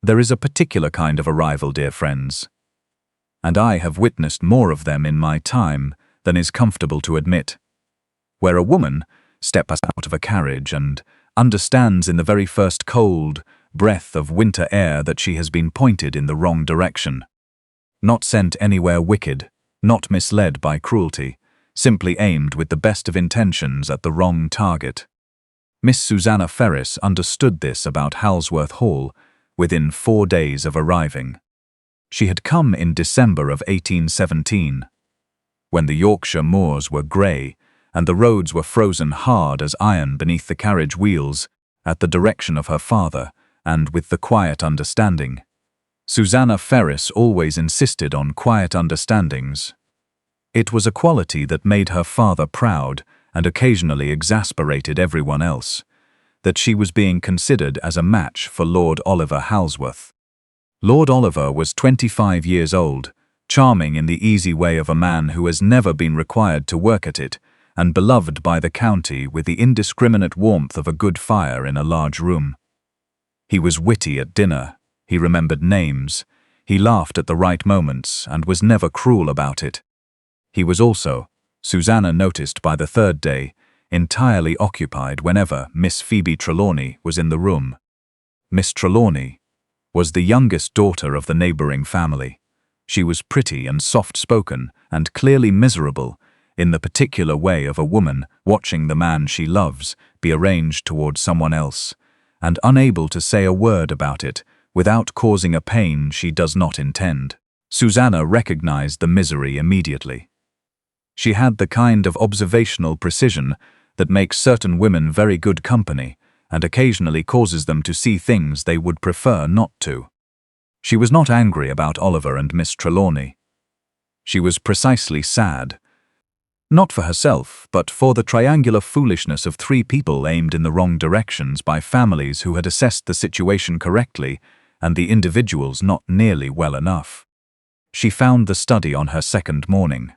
There is a particular kind of arrival, dear friends, and I have witnessed more of them in my time than is comfortable to admit, where a woman steps out of a carriage and understands in the very first cold breath of winter air that she has been pointed in the wrong direction. Not sent anywhere wicked, not misled by cruelty, simply aimed with the best of intentions at the wrong target. Miss Susannah Ferris understood this about Halsworth Hall within 4 days of arriving. She had come in December of 1817, when the Yorkshire moors were grey and the roads were frozen hard as iron beneath the carriage wheels, at the direction of her father, and with the quiet understanding. Susannah Ferris always insisted on quiet understandings. It was a quality that made her father proud and occasionally exasperated everyone else, that she was being considered as a match for Lord Oliver Halsworth. Lord Oliver was 25 years old, charming in the easy way of a man who has never been required to work at it, and beloved by the county with the indiscriminate warmth of a good fire in a large room. He was witty at dinner, he remembered names, he laughed at the right moments and was never cruel about it. He was also, Susannah noticed by the 3rd day, entirely occupied whenever Miss Phoebe Trelawney was in the room. Miss Trelawney was the youngest daughter of the neighbouring family. She was pretty and soft-spoken and clearly miserable, in the particular way of a woman watching the man she loves be arranged toward someone else, and unable to say a word about it without causing a pain she does not intend. Susannah recognized the misery immediately. She had the kind of observational precision that makes certain women very good company and occasionally causes them to see things they would prefer not to. She was not angry about Oliver and Miss Trelawney. She was precisely sad, not for herself, but for the triangular foolishness of 3 people aimed in the wrong directions by families who had assessed the situation correctly and the individuals not nearly well enough. She found the study on her 2nd morning.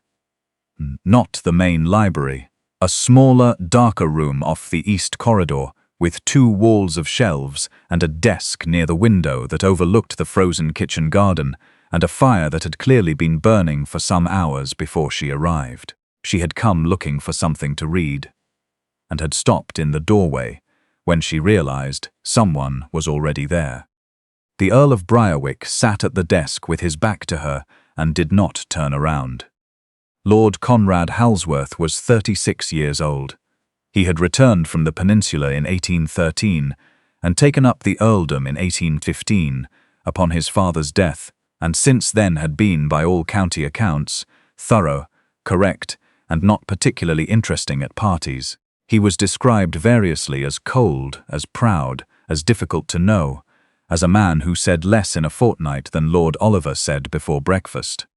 Not the main library, a smaller, darker room off the east corridor, with 2 walls of shelves and a desk near the window that overlooked the frozen kitchen garden, and a fire that had clearly been burning for some hours before she arrived. She had come looking for something to read, and had stopped in the doorway when she realized someone was already there. The Earl of Briarwick sat at the desk with his back to her and did not turn around. Lord Conrad Halsworth was 36 years old. He had returned from the peninsula in 1813 and taken up the earldom in 1815 upon his father's death, and since then had been, by all county accounts, thorough, correct, and not particularly interesting at parties. He was described variously as cold, as proud, as difficult to know, as a man who said less in a fortnight than Lord Oliver said before breakfast.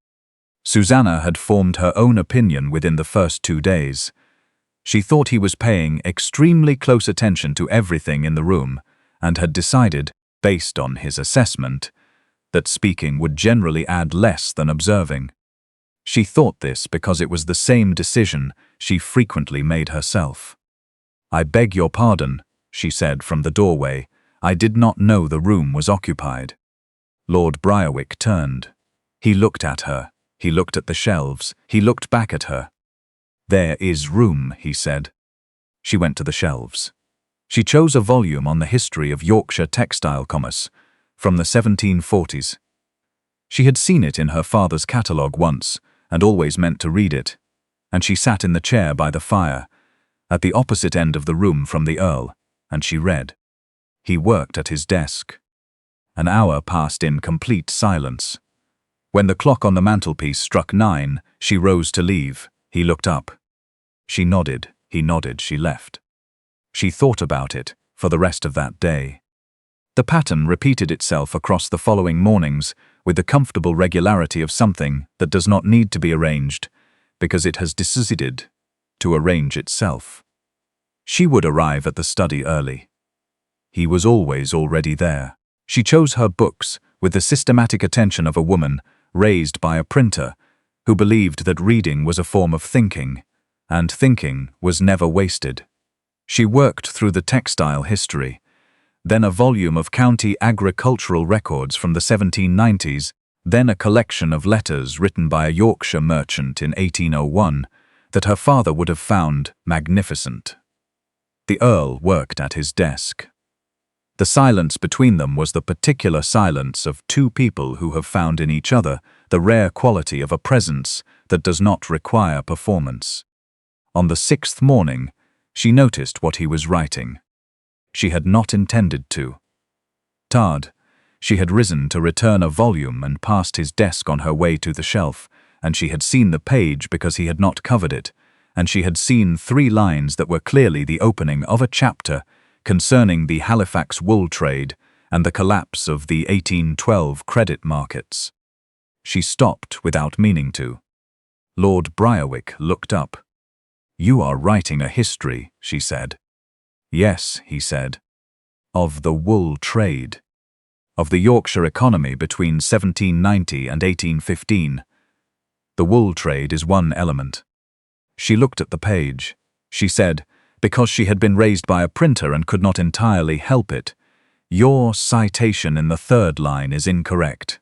Susannah had formed her own opinion within the first 2 days. She thought he was paying extremely close attention to everything in the room, and had decided, based on his assessment, that speaking would generally add less than observing. She thought this because it was the same decision she frequently made herself. "I beg your pardon," she said from the doorway. "I did not know the room was occupied." Lord Briarwick turned. He looked at her. He looked at the shelves. He looked back at her. "There is room," he said. She went to the shelves. She chose a volume on the history of Yorkshire textile commerce from the 1740s. She had seen it in her father's catalogue once and always meant to read it, and she sat in the chair by the fire, at the opposite end of the room from the Earl, and she read. He worked at his desk. An hour passed in complete silence. When the clock on the mantelpiece struck 9, she rose to leave. He looked up. She nodded, he nodded, she left. She thought about it for the rest of that day. The pattern repeated itself across the following mornings with the comfortable regularity of something that does not need to be arranged because it has decided to arrange itself. She would arrive at the study early. He was always already there. She chose her books with the systematic attention of a woman raised by a printer who believed that reading was a form of thinking, and thinking was never wasted. She worked through the textile history, then a volume of county agricultural records from the 1790s, then a collection of letters written by a Yorkshire merchant in 1801 that her father would have found magnificent. The Earl worked at his desk. The silence between them was the particular silence of two people who have found in each other the rare quality of a presence that does not require performance. On the 6th morning, she noticed what he was writing. She had not intended to. Tired, she had risen to return a volume and passed his desk on her way to the shelf, and she had seen the page because he had not covered it, and she had seen 3 lines that were clearly the opening of a chapter concerning the Halifax wool trade and the collapse of the 1812 credit markets. She stopped without meaning to. Lord Briarwick looked up. "You are writing a history," she said. "Yes," he said. "Of the wool trade. Of the Yorkshire economy between 1790 and 1815. The wool trade is one element." She looked at the page. She said, because she had been raised by a printer and could not entirely help it, "Your citation in the 3rd line is incorrect.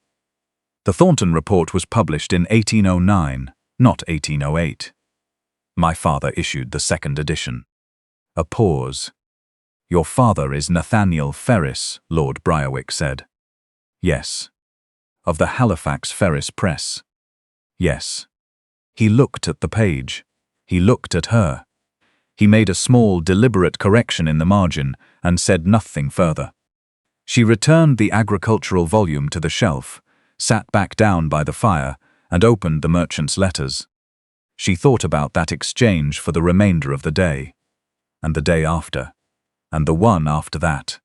The Thornton report was published in 1809, not 1808. My father issued the 2nd edition." A pause. "Your father is Nathaniel Ferris," Lord Briarwick said. "Yes." "Of the Halifax Ferris Press." "Yes." He looked at the page. He looked at her. He made a small, deliberate correction in the margin and said nothing further. She returned the agricultural volume to the shelf, sat back down by the fire, and opened the merchant's letters. She thought about that exchange for the remainder of the day, and the day after, and the one after that.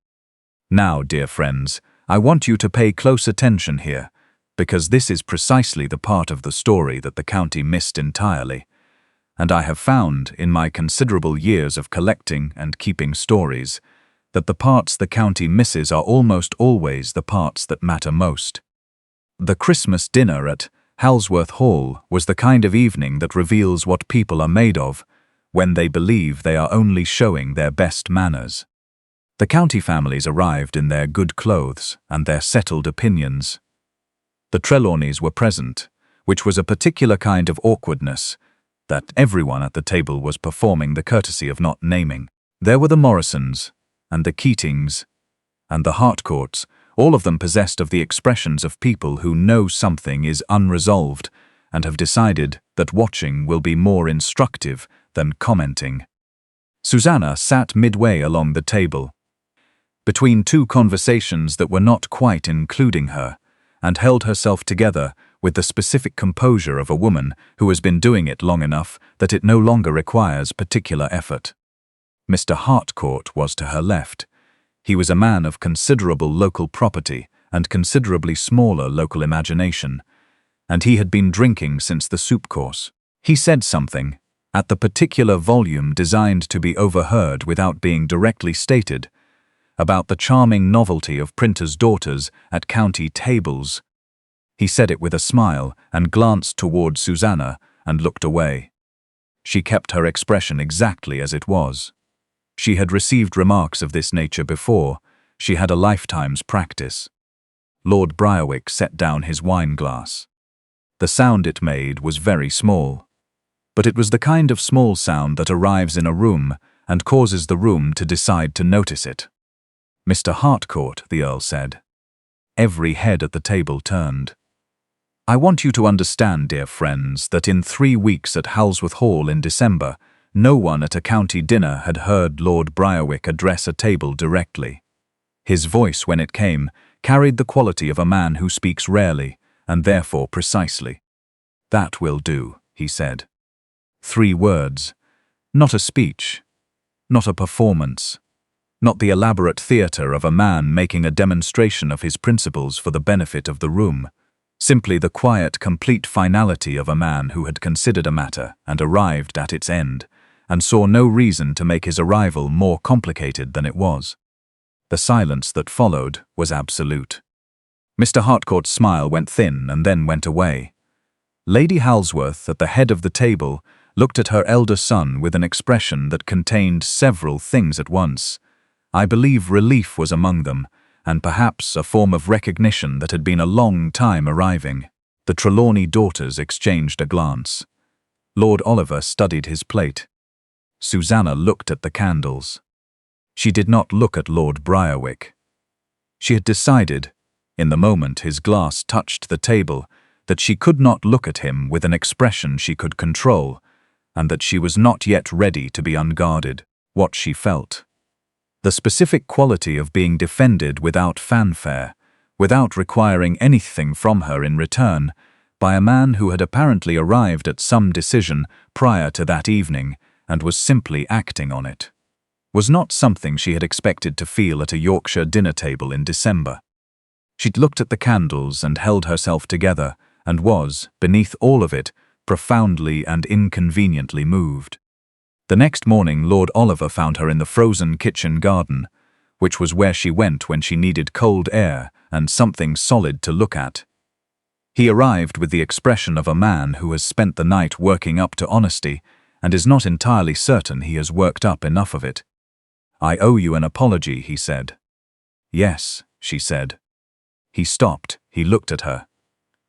Now, dear friends, I want you to pay close attention here, because this is precisely the part of the story that the county missed entirely. And I have found, in my considerable years of collecting and keeping stories, that the parts the county misses are almost always the parts that matter most. The Christmas dinner at Halsworth Hall was the kind of evening that reveals what people are made of when they believe they are only showing their best manners. The county families arrived in their good clothes and their settled opinions. The Trelawneys were present, which was a particular kind of awkwardness that everyone at the table was performing the courtesy of not naming. There were the Morrisons, and the Keatings, and the Harcourts, all of them possessed of the expressions of people who know something is unresolved and have decided that watching will be more instructive than commenting. Susannah sat midway along the table, between 2 conversations that were not quite including her, and held herself together with the specific composure of a woman who has been doing it long enough that it no longer requires particular effort. Mr. Harcourt was to her left. He was a man of considerable local property and considerably smaller local imagination, and he had been drinking since the soup course. He said something, at the particular volume designed to be overheard without being directly stated, about the charming novelty of printers' daughters at county tables. He said it with a smile and glanced toward Susannah and looked away. She kept her expression exactly as it was. She had received remarks of this nature before. She had a lifetime's practice. Lord Briarwick set down his wine-glass. The sound it made was very small, but it was the kind of small sound that arrives in a room and causes the room to decide to notice it. "Mr. Harcourt," the Earl said. Every head at the table turned. "I want you to understand, dear friends, that in 3 weeks at Halsworth Hall in December, no one at a county dinner had heard Lord Briarwick address a table directly. His voice, when it came, carried the quality of a man who speaks rarely, and therefore precisely. 'That will do,' he said. 3 words. Not a speech. Not a performance. Not the elaborate theatre of a man making a demonstration of his principles for the benefit of the room. Simply the quiet, complete finality of a man who had considered a matter and arrived at its end, and saw no reason to make his arrival more complicated than it was. The silence that followed was absolute. Mr. Harcourt's smile went thin and then went away. Lady Halsworth, at the head of the table, looked at her elder son with an expression that contained several things at once. I believe relief was among them, and perhaps a form of recognition that had been a long time arriving. The Trelawney daughters exchanged a glance. Lord Oliver studied his plate. Susannah looked at the candles. She did not look at Lord Briarwick. She had decided, in the moment his glass touched the table, that she could not look at him with an expression she could control, and that she was not yet ready to be unguarded. What she felt. The specific quality of being defended without fanfare, without requiring anything from her in return, by a man who had apparently arrived at some decision prior to that evening and was simply acting on it, was not something she had expected to feel at a Yorkshire dinner table in December. She'd looked at the candles and held herself together, and was, beneath all of it, profoundly and inconveniently moved. The next morning Lord Oliver found her in the frozen kitchen garden, which was where she went when she needed cold air and something solid to look at. He arrived with the expression of a man who has spent the night working up to honesty and is not entirely certain he has worked up enough of it. "I owe you an apology," he said. "Yes," she said. He stopped. He looked at her.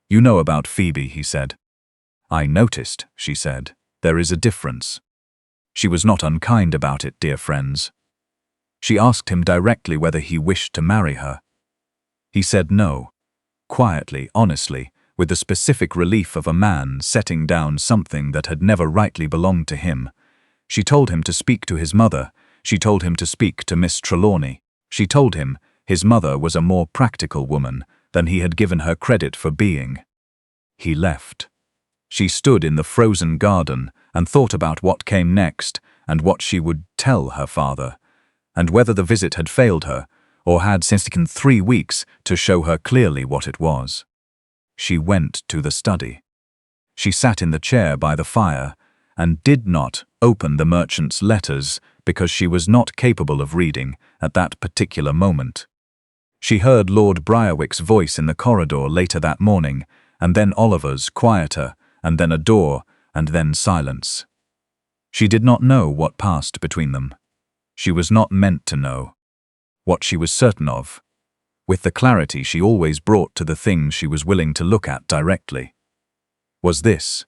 "You know about Phoebe," he said. "I noticed," she said. "There is a difference." She was not unkind about it, dear friends. She asked him directly whether he wished to marry her. He said no, quietly, honestly, with the specific relief of a man setting down something that had never rightly belonged to him. She told him to speak to his mother. She told him to speak to Miss Trelawney. She told him his mother was a more practical woman than he had given her credit for being. He left. She stood in the frozen garden and thought about what came next and what she would tell her father, and whether the visit had failed her, or had since taken 3 weeks to show her clearly what it was. She went to the study. She sat in the chair by the fire and did not open the merchant's letters because she was not capable of reading at that particular moment. She heard Lord Briarwick's voice in the corridor later that morning, and then Oliver's, quieter, and then a door, and then silence. She did not know what passed between them. She was not meant to know. What she was certain of, with the clarity she always brought to the things she was willing to look at directly, was this: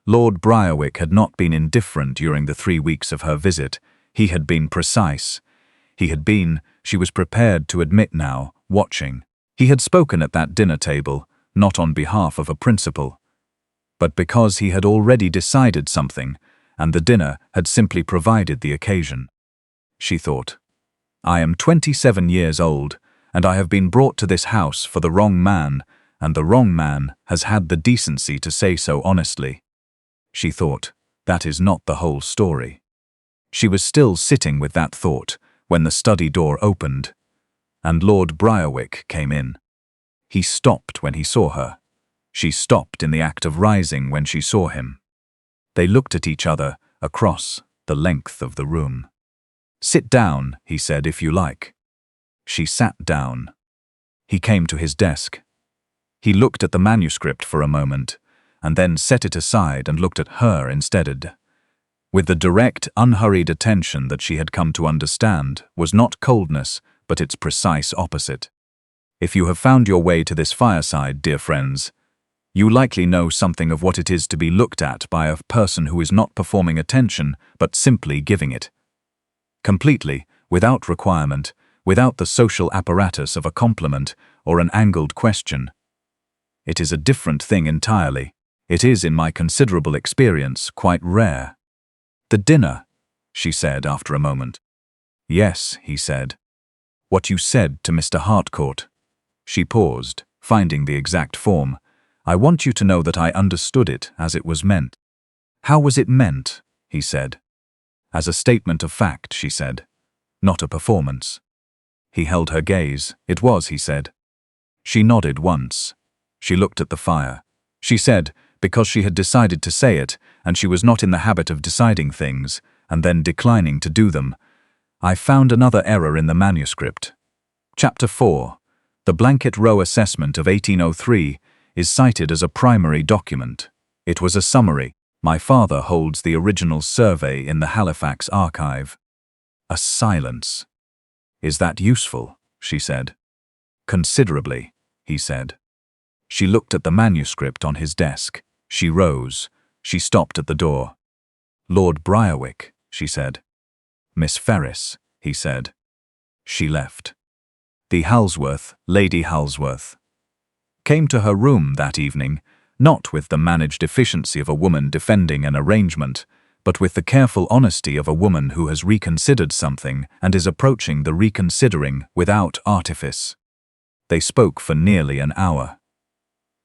Lord Briarwick had not been indifferent during the 3 weeks of her visit. He had been precise. He had been, she was prepared to admit now, watching. He had spoken at that dinner table, not on behalf of a principle, but because he had already decided something, and the dinner had simply provided the occasion. She thought, "I am 27 years old, and I have been brought to this house for the wrong man, and the wrong man has had the decency to say so honestly." She thought, that is not the whole story. She was still sitting with that thought when the study door opened, and Lord Briarwick came in. He stopped when he saw her. She stopped in the act of rising when she saw him. They looked at each other across the length of the room. "Sit down," he said, "if you like." She sat down. He came to his desk. He looked at the manuscript for a moment, and then set it aside and looked at her instead. With the direct, unhurried attention that she had come to understand was not coldness, but its precise opposite. "If you have found your way to this fireside, dear friends, you likely know something of what it is to be looked at by a person who is not performing attention, but simply giving it. Completely, without requirement, without the social apparatus of a compliment or an angled question. It is a different thing entirely. It is, in my considerable experience, quite rare." "The dinner," she said after a moment. "Yes," he said. "What you said to Mr. Harcourt." She paused, finding the exact form. "I want you to know that I understood it as it was meant." "How was it meant?" he said. "As a statement of fact," she said, "not a performance." He held her gaze. "It was," he said. She nodded once. She looked at the fire. She said, because she had decided to say it, and she was not in the habit of deciding things, and then declining to do them, "I found another error in the manuscript. Chapter 4, the Blanket Row Assessment of 1803, is cited as a primary document. It was a summary. My father holds the original survey in the Halifax archive." A silence. Is that useful? She said. Considerably, he said. She looked at the manuscript on his desk. She rose. She stopped at the door. Lord Briarwick, she said. Miss Ferris, he said. She left. The Halsworth, Lady Halsworth, came to her room that evening, not with the managed efficiency of a woman defending an arrangement, but with the careful honesty of a woman who has reconsidered something and is approaching the reconsidering without artifice. They spoke for nearly an hour.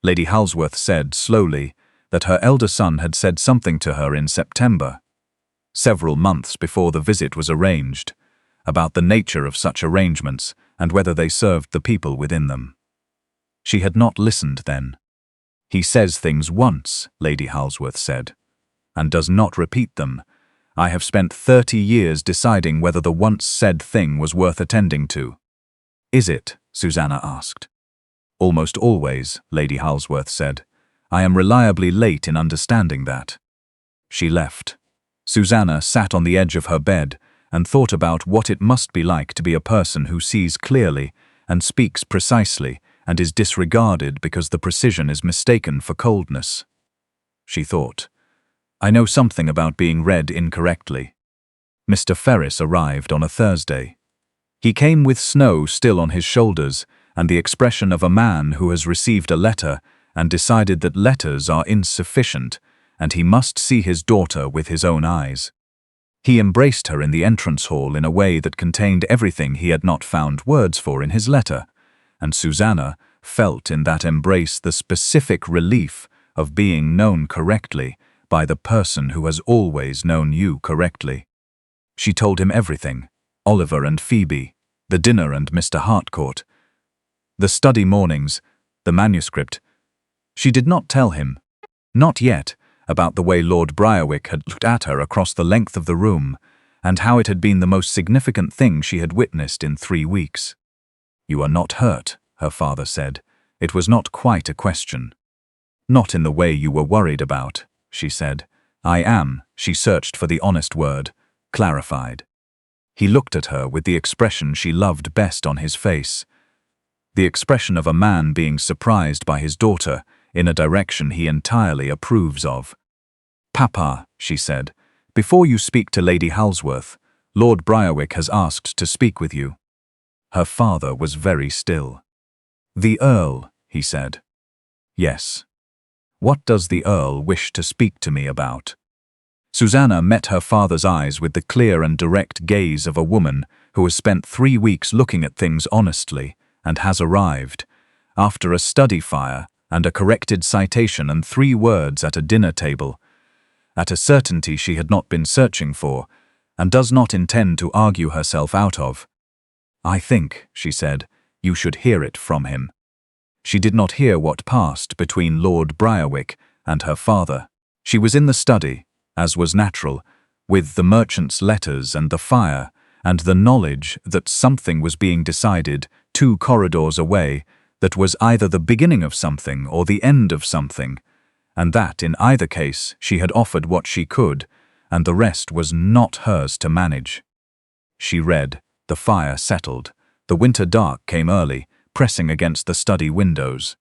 Lady Halsworth said, slowly, that her elder son had said something to her in September, several months before the visit was arranged, about the nature of such arrangements and whether they served the people within them. She had not listened then. He says things once, Lady Halsworth said, and does not repeat them. I have spent 30 years deciding whether the once said thing was worth attending to. Is it? Susannah asked. Almost always, Lady Halsworth said. I am reliably late in understanding that. She left. Susannah sat on the edge of her bed and thought about what it must be like to be a person who sees clearly and speaks precisely and is disregarded because the precision is mistaken for coldness. She thought, I know something about being read incorrectly. Mr. Ferris arrived on a Thursday. He came with snow still on his shoulders and the expression of a man who has received a letter and decided that letters are insufficient and he must see his daughter with his own eyes. He embraced her in the entrance hall in a way that contained everything he had not found words for in his letter, and Susannah felt in that embrace the specific relief of being known correctly by the person who has always known you correctly. She told him everything, Oliver and Phoebe, the dinner and Mr. Harcourt, the study mornings, the manuscript. She did not tell him, not yet, about the way Lord Briarwick had looked at her across the length of the room, and how it had been the most significant thing she had witnessed in 3 weeks. You are not hurt, her father said. It was not quite a question. Not in the way you were worried about, she said. I am, she searched for the honest word, clarified. He looked at her with the expression she loved best on his face, the expression of a man being surprised by his daughter in a direction he entirely approves of. Papa, she said, before you speak to Lady Halsworth, Lord Briarwick has asked to speak with you. Her father was very still. The Earl, he said. Yes. What does the Earl wish to speak to me about? Susannah met her father's eyes with the clear and direct gaze of a woman who has spent 3 weeks looking at things honestly and has arrived, after a study fire and a corrected citation and 3 words at a dinner table, at a certainty she had not been searching for and does not intend to argue herself out of. I think, she said, you should hear it from him. She did not hear what passed between Lord Briarwick and her father. She was in the study, as was natural, with the merchant's letters and the fire, and the knowledge that something was being decided 2 corridors away that was either the beginning of something or the end of something, and that in either case she had offered what she could, and the rest was not hers to manage. She read, the fire settled, the winter dark came early, pressing against the study windows.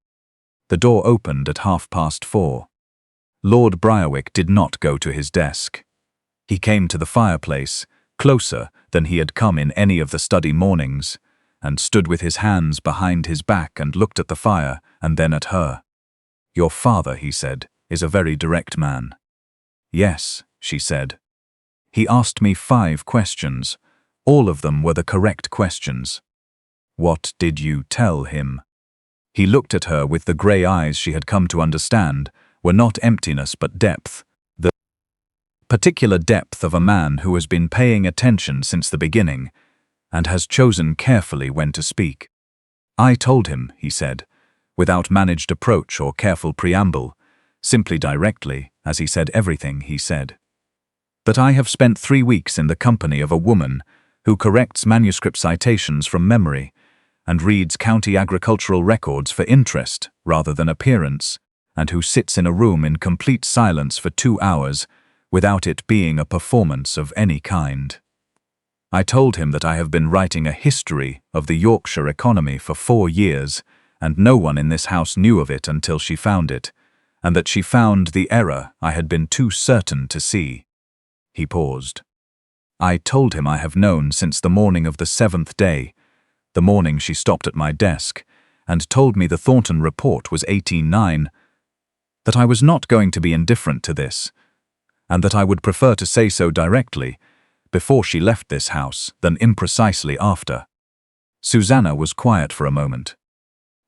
The door opened at 4:30. Lord Briarwick did not go to his desk. He came to the fireplace, closer than he had come in any of the study mornings, and stood with his hands behind his back and looked at the fire and then at her. Your father, he said, is a very direct man. Yes, she said. He asked me 5 questions. All of them were the correct questions. What did you tell him? He looked at her with the grey eyes she had come to understand were not emptiness but depth, the particular depth of a man who has been paying attention since the beginning and has chosen carefully when to speak. I told him, he said, without managed approach or careful preamble, simply directly, as he said everything he said, that I have spent 3 weeks in the company of a woman who corrects manuscript citations from memory and reads county agricultural records for interest rather than appearance, and who sits in a room in complete silence for 2 hours without it being a performance of any kind. I told him that I have been writing a history of the Yorkshire economy for 4 years, and no one in this house knew of it until she found it, and that she found the error I had been too certain to see. He paused. I told him I have known since the morning of the 7th day, the morning she stopped at my desk, and told me the Thornton report was 1809, that I was not going to be indifferent to this, and that I would prefer to say so directly, before she left this house, than imprecisely after. Susannah was quiet for a moment.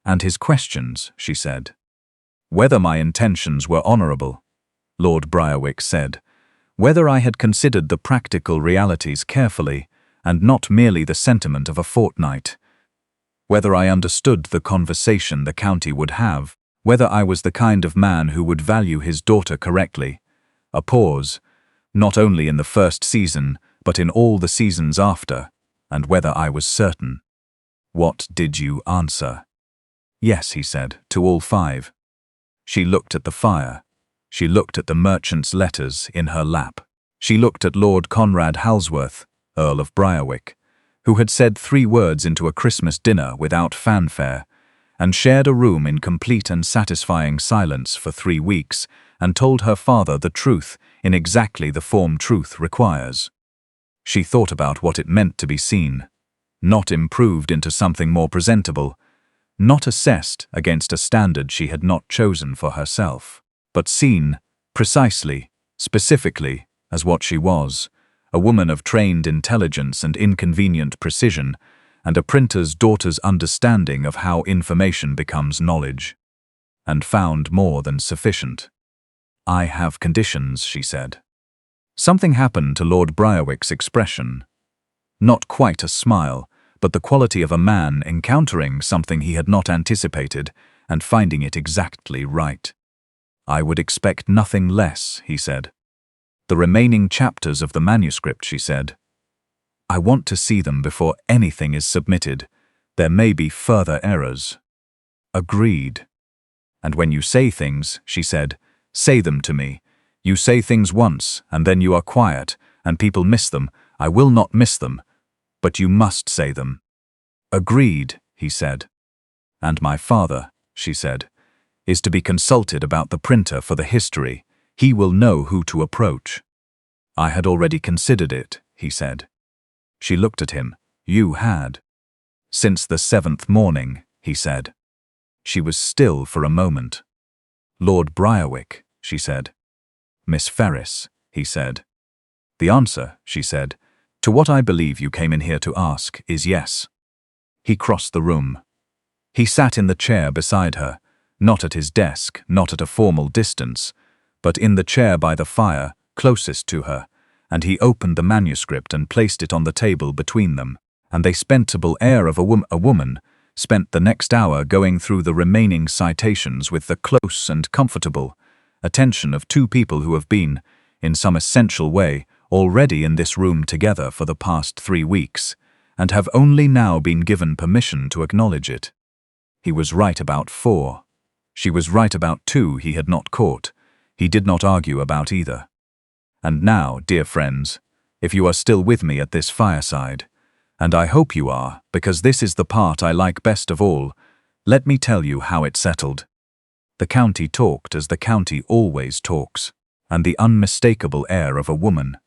And his questions, she said. Whether my intentions were honourable, Lord Briarwick said, whether I had considered the practical realities carefully, and not merely the sentiment of a fortnight, whether I understood the conversation the county would have, whether I was the kind of man who would value his daughter correctly. A pause, not only in the first season, but in all the seasons after, and whether I was certain. What did you answer? Yes, he said, to all 5. She looked at the fire. She looked at the merchant's letters in her lap. She looked at Lord Conrad Halsworth, Earl of Briarwick, who had said 3 words into a Christmas dinner without fanfare, and shared a room in complete and satisfying silence for 3 weeks, and told her father the truth in exactly the form truth requires. She thought about what it meant to be seen, not improved into something more presentable, not assessed against a standard she had not chosen for herself, but seen, precisely, specifically, as what she was, a woman of trained intelligence and inconvenient precision, and a printer's daughter's understanding of how information becomes knowledge, and found more than sufficient. I have conditions, she said. Something happened to Lord Briarwick's expression. Not quite a smile, but the quality of a man encountering something he had not anticipated and finding it exactly right. I would expect nothing less, he said. The remaining chapters of the manuscript, she said. I want to see them before anything is submitted. There may be further errors. Agreed. And when you say things, she said, say them to me. You say things once, and then you are quiet, and people miss them. I will not miss them, but you must say them. Agreed, he said. And my father, she said, is to be consulted about the printer for the history. He will know who to approach. I had already considered it, he said. She looked at him. You had. Since the 7th morning, he said. She was still for a moment. Lord Briarwick, she said. Miss Ferris, he said. The answer, she said, to what I believe you came in here to ask is yes. He crossed the room. He sat in the chair beside her, not at his desk, not at a formal distance, but in the chair by the fire, closest to her, and he opened the manuscript and placed it on the table between them, and they spent-able air of a woman, spent the next hour going through the remaining citations with the close and comfortable attention of 2 people who have been, in some essential way, already in this room together for the past 3 weeks, and have only now been given permission to acknowledge it. He was right about 4. She was right about 2 he had not caught. He did not argue about either. And now, dear friends, if you are still with me at this fireside, and I hope you are, because this is the part I like best of all, let me tell you how it settled. The county talked as the county always talks, and the unmistakable air of a woman.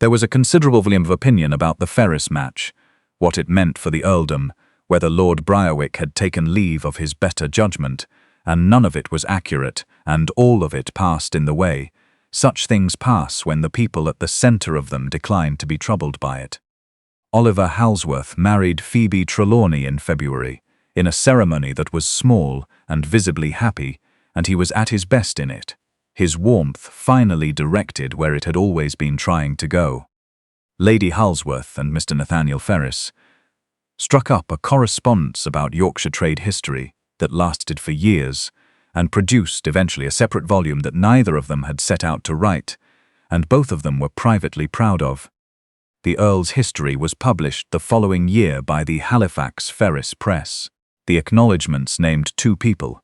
There was a considerable volume of opinion about the Ferris match, what it meant for the earldom, whether Lord Briarwick had taken leave of his better judgment, and none of it was accurate, and all of it passed in the way. Such things pass when the people at the centre of them decline to be troubled by it. Oliver Halsworth married Phoebe Trelawney in February, in a ceremony that was small and visibly happy, and he was at his best in it, his warmth finally directed where it had always been trying to go. Lady Halsworth and Mr. Nathaniel Ferris struck up a correspondence about Yorkshire trade history that lasted for years, and produced eventually a separate volume that neither of them had set out to write, and both of them were privately proud of. The Earl's history was published the following year by the Halifax Ferris Press. The acknowledgements named 2 people,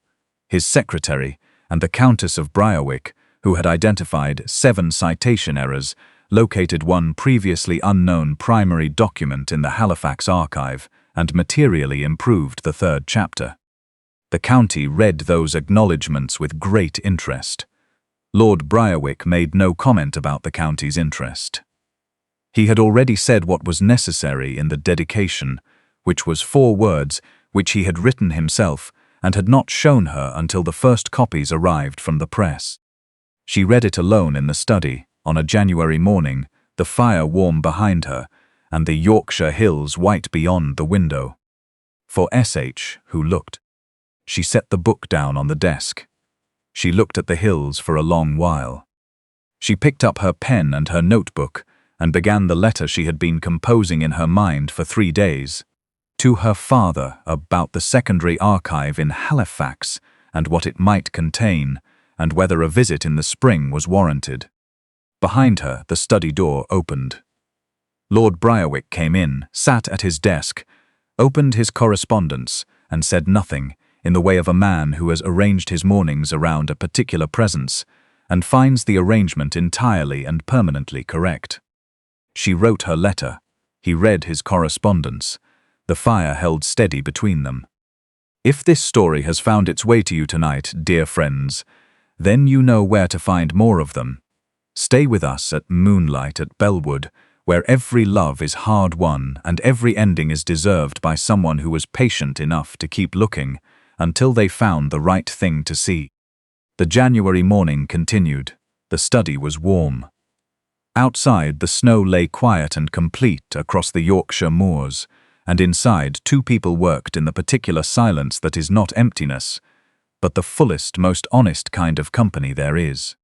his secretary and the Countess of Briarwick, who had identified 7 citation errors located one previously unknown primary document in the Halifax archive, and materially improved the third chapter. The county read those acknowledgements with great interest. Lord Briarwick made no comment about the county's interest. He had already said what was necessary in the dedication, which was 4 words which he had written himself and had not shown her until the first copies arrived from the press. She read it alone in the study, on a January morning, the fire warm behind her, and the Yorkshire hills white beyond the window. For S.H., who looked. She set the book down on the desk. She looked at the hills for a long while. She picked up her pen and her notebook and began the letter she had been composing in her mind for 3 days. To her father about the secondary archive in Halifax and what it might contain, and whether a visit in the spring was warranted. Behind her, the study door opened. Lord Briarwick came in, sat at his desk, opened his correspondence, and said nothing, in the way of a man who has arranged his mornings around a particular presence, and finds the arrangement entirely and permanently correct. She wrote her letter. He read his correspondence. The fire held steady between them. If this story has found its way to you tonight, dear friends, then you know where to find more of them. Stay with us at Moonlight at Bellwood, where every love is hard-won and every ending is deserved by someone who was patient enough to keep looking until they found the right thing to see. The January morning continued. The study was warm. Outside, the snow lay quiet and complete across the Yorkshire moors, and inside 2 people worked in the particular silence that is not emptiness, but the fullest, most honest kind of company there is.